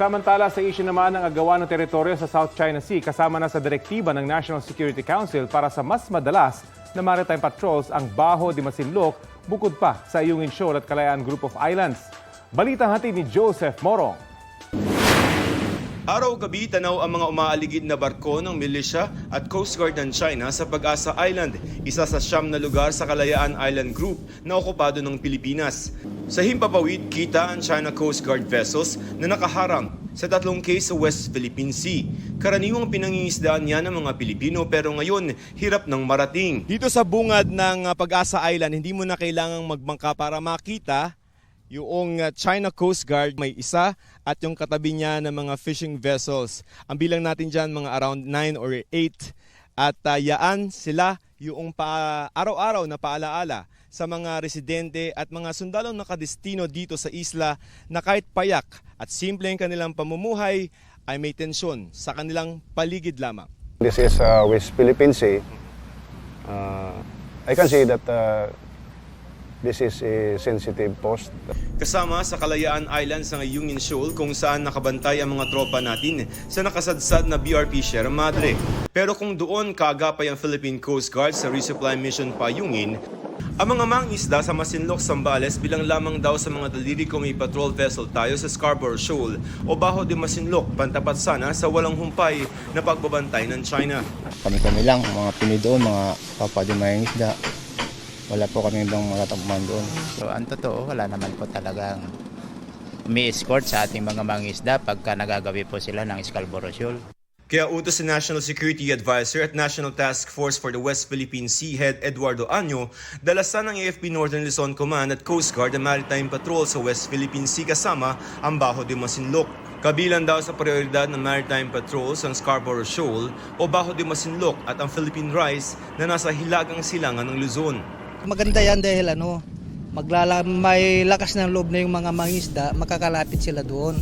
Samantala sa issue naman ng agawan ng teritoryo sa South China Sea kasama na sa direktiba ng National Security Council para sa mas madalas na maritime patrols ang Bajo de Masinloc bukod pa sa Ayungin Shoal at Kalayaan Group of Islands. Balitang hatid ni Joseph Morong. Araw-gabi tanaw ang mga umaaligid na barko ng milisya at Coast Guard ng China sa Pag-asa Island, isa sa siyam na lugar sa Kalayaan Island Group na okupado ng Pilipinas. Sa himpapawid, kita ang China Coast Guard vessels na nakaharang sa 3 case sa West Philippine Sea. Karaniwang pinangingisdaan niya ng mga Pilipino pero ngayon hirap ng marating. Dito sa bungad ng Pag-asa Island, hindi mo na kailangang magbangka para makita yung China Coast Guard may isa at yung katabi niya ng mga fishing vessels. Ang bilang natin dyan mga around 9 or 8 at yaan sila yung araw-araw na paalaala sa mga residente at mga sundalong nakadestino dito sa isla na kahit payak at simple ang kanilang pamumuhay ay may tensyon sa kanilang paligid lamang. This is West Philippine Sea. I can say that this is a sensitive post. Kasama sa Kalayaan Islands ng Ayungin Shoal kung saan nakabantay ang mga tropa natin sa nakasadsad na BRP Sierra Madre. Pero kung doon kaagapay ang Philippine Coast Guard sa resupply mission pa Ayungin, ang mga mangisda sa Masinloc, Zambales bilang lamang daw sa mga daliri kung may patrol vessel tayo sa Scarborough Shoal o Bajo de Masinloc, pantapat sana sa walang humpay na pagbabantay ng China. Kami-kami lang, mga Pinoy doon, mga kapwa mangingisda. Wala po kami ibang matatakbuhan doon. So, ang totoo, wala naman po talagang may-escort sa ating mga mangisda pagka nagagawi po sila ng Scarborough Shoal. Kaya utos si National Security Advisor at National Task Force for the West Philippine Sea Head Eduardo Año, dalasan ng AFP Northern Luzon Command at Coast Guard ang Maritime Patrol sa West Philippine Sea kasama ang Bajo de Masinloc. Kabilang daw sa prioridad ng Maritime Patrols ang Scarborough Shoal o Bajo de Masinloc at ang Philippine Rice na nasa hilagang silangan ng Luzon. Maganda yan dahil may lakas ng loob na yung mga mangisda, makakalapit sila doon.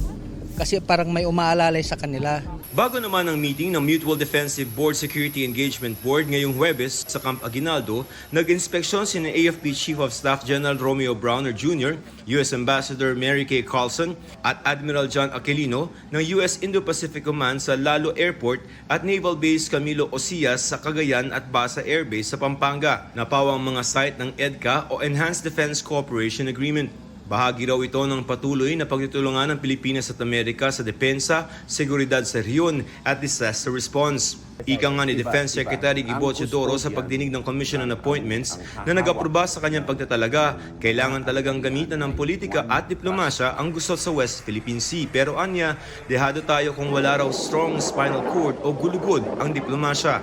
Kasi parang may umaalalay sa kanila. Bago naman ang meeting ng Mutual Defensive Board Security Engagement Board ngayong Huwebes sa Camp Aguinaldo, nag-inspeksyon si AFP Chief of Staff General Romeo Browner Jr., U.S. Ambassador Mary Kay Carlson at Admiral John Aquilino ng U.S. Indo-Pacific Command sa Lalo Airport at Naval Base Camilo Ocias sa Cagayan at Basa Air Base sa Pampanga, na pawang mga site ng EDCA o Enhanced Defense Cooperation Agreement. Bahagi raw ito ng patuloy na pagtutulungan ng Pilipinas at Amerika sa depensa, seguridad sa rehiyon at disaster response. Ika nga ni Defense Secretary Gibo Teodoro sa pagdinig ng Commission on Appointments na nag-aproba sa kanyang pagtatalaga, kailangan talagang gamitan ng politika at diplomasya ang gusto sa West Philippine Sea. Pero anya, dehado tayo kung wala raw strong spinal cord o gulugod ang diplomasya.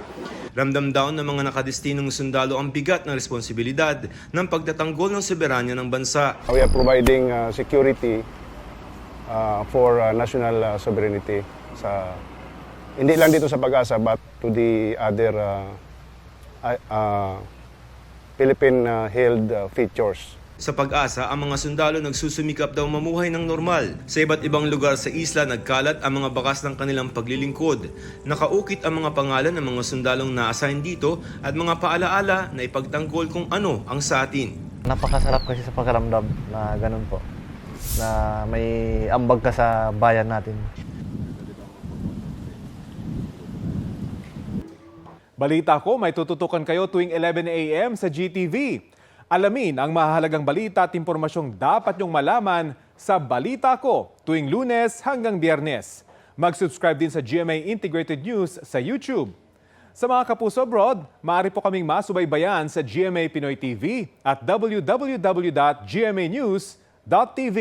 Ramdam daw ng mga nakadestinong sundalo ang bigat ng responsibilidad ng pagtatanggol ng soberanya ng bansa. We are providing security for national sovereignty hindi lang dito sa Pag-asa but to the other Philippine-held features. Sa Pag-asa, ang mga sundalo nagsusumikap daw mamuhay ng normal. Sa iba't ibang lugar sa isla, nagkalat ang mga bakas ng kanilang paglilingkod. Nakaukit ang mga pangalan ng mga sundalong na-assign dito at mga paalaala na ipagtanggol kung ano ang sa atin. Napakasarap kasi sa pakiramdam na ganun po, na may ambag ka sa bayan natin. Balita ko, may tututukan kayo tuwing 11 a.m. sa GTV. Alamin ang mahalagang balita at impormasyong dapat nyong malaman sa Balita Ko tuwing Lunes hanggang Biyernes. Mag-subscribe din sa GMA Integrated News sa YouTube. Sa mga kapuso abroad, maaari po kaming masubaybayan sa GMA Pinoy TV at www.gmanews.tv.